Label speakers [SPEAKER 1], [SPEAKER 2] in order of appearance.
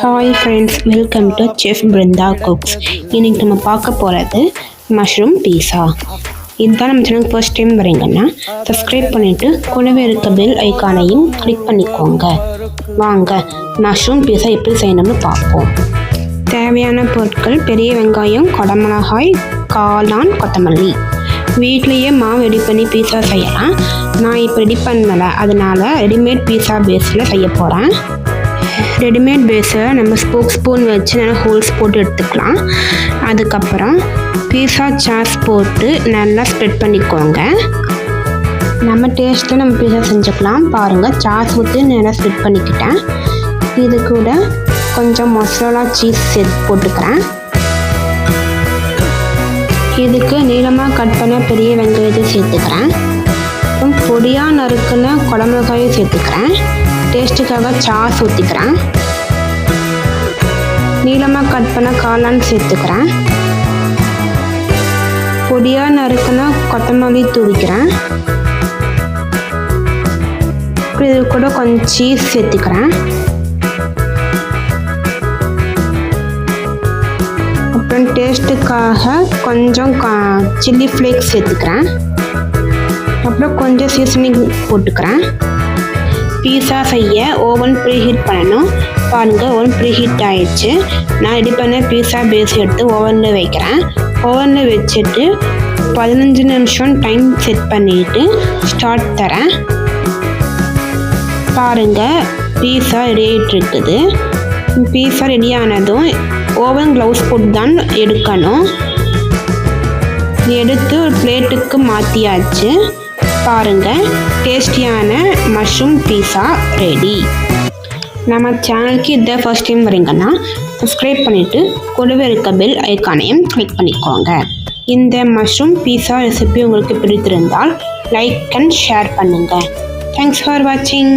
[SPEAKER 1] Hi friends, welcome to chef Brinda cooks. இன்றைக்கி நம்ம பார்க்க போகிறது மஷ்ரூம் பீஸா. இதுதான் நம்ம சேனலுக்கு ஃபர்ஸ்ட் டைம் வரீங்கன்னா சப்ஸ்கிரைப் பண்ணிவிட்டு கூடவே இருக்க பெல் ஐக்கானையும் கிளிக் பண்ணிக்கோங்க. வாங்க மஷ்ரூம் பீஸா எப்படி செய்யணும்னு பார்ப்போம். தேவையான பொருட்கள்: பெரிய வெங்காயம், குடமிளகாய், காளான், கொத்தமல்லி. வீட்லேயே மாவு ரெடி பண்ணி பீஸா செய்யலாம். நான் இப்போ ரெடி பண்ணலை, அதனால் ரெடிமேட் பீஸா பேஸில் செய்ய போகிறேன். ரெடிமேட் பேஸை நம்ம ஸ்பூன் வச்சு நல்லா ஹோல்ஸ் போட்டு எடுத்துக்கலாம். அதுக்கப்புறம் பீஸா சாஸ் போட்டு நல்லா ஸ்ப்ரெட் பண்ணிக்கோங்க. நம்ம டேஸ்ட்டில் நம்ம பீஸா செஞ்சுக்கலாம். பாருங்கள், சாஸ் ஊற்றி நல்லா ஸ்ப்ரெட் பண்ணிக்கிட்டேன். இது கூட கொஞ்சம் மசாலா சீஸ் சேர்த்து போட்டுக்கிறேன். இதுக்கு நீளமாக கட் பண்ண பெரிய வெங்காயத்தை சேர்த்துக்கிறேன். அப்புறம் பொடியாக நறுக்குன குடமிளகாயும் சேர்த்துக்கிறேன். டேஸ்ட்டுக்காக சாஸ் ஊற்றிக்கிறேன். நீளமாக கட் பண்ண காளான் சேர்த்துக்கிறேன். பொடியாக நறுக்குன கொத்தமல்லி தூவிக்கிறேன். இது கூட கொஞ்சம் சீஸ் சேர்த்துக்கிறேன். அப்புறம் டேஸ்ட்டுக்காக கொஞ்சம் சில்லி ஃப்ளேக்ஸ் சேர்த்துக்கிறேன். அப்புறம் கொஞ்சம் சீசனிங் போட்டுக்கிறேன். பீஸா செய்ய ஓவன் ப்ரீஹீட் பண்ணணும். பாருங்கள், ஓவன் ப்ரீஹீட் ஆகிடுச்சு. நான் ரெடி பண்ண பீஸா பேஸ் எடுத்து ஓவனில் வைக்கிறேன். ஓவனில் வச்சுட்டு 15 நிமிஷம் டைம் செட் பண்ணிவிட்டு ஸ்டார்ட் தரேன். பாருங்கள், பீஸா ரெடி ஆகிட்டு இருக்குது. பீஸா ரெடி ஆனதும் ஓவன் க்ளவுஸ் போட்டு தான் எடுக்கணும். எடுத்து ஒரு பிளேட்டுக்கு மாற்றியாச்சு. பாருங்கள், டேஸ்டியான மஷ்ரூம் பீஸா ரெடி. நம்ம சேனலுக்கு இதை ஃபர்ஸ்ட் டைம் வரீங்கன்னா சப்ஸ்கிரைப் பண்ணிவிட்டு கூடவே இருக்க பெல் ஐக்கானையும் கிளிக் பண்ணிக்கோங்க. இந்த மஷ்ரூம் பீஸா ரெசிபி உங்களுக்கு பிடித்திருந்தால் லைக் அண்ட் ஷேர் பண்ணுங்கள். தேங்க்ஸ் ஃபார் வாட்சிங்.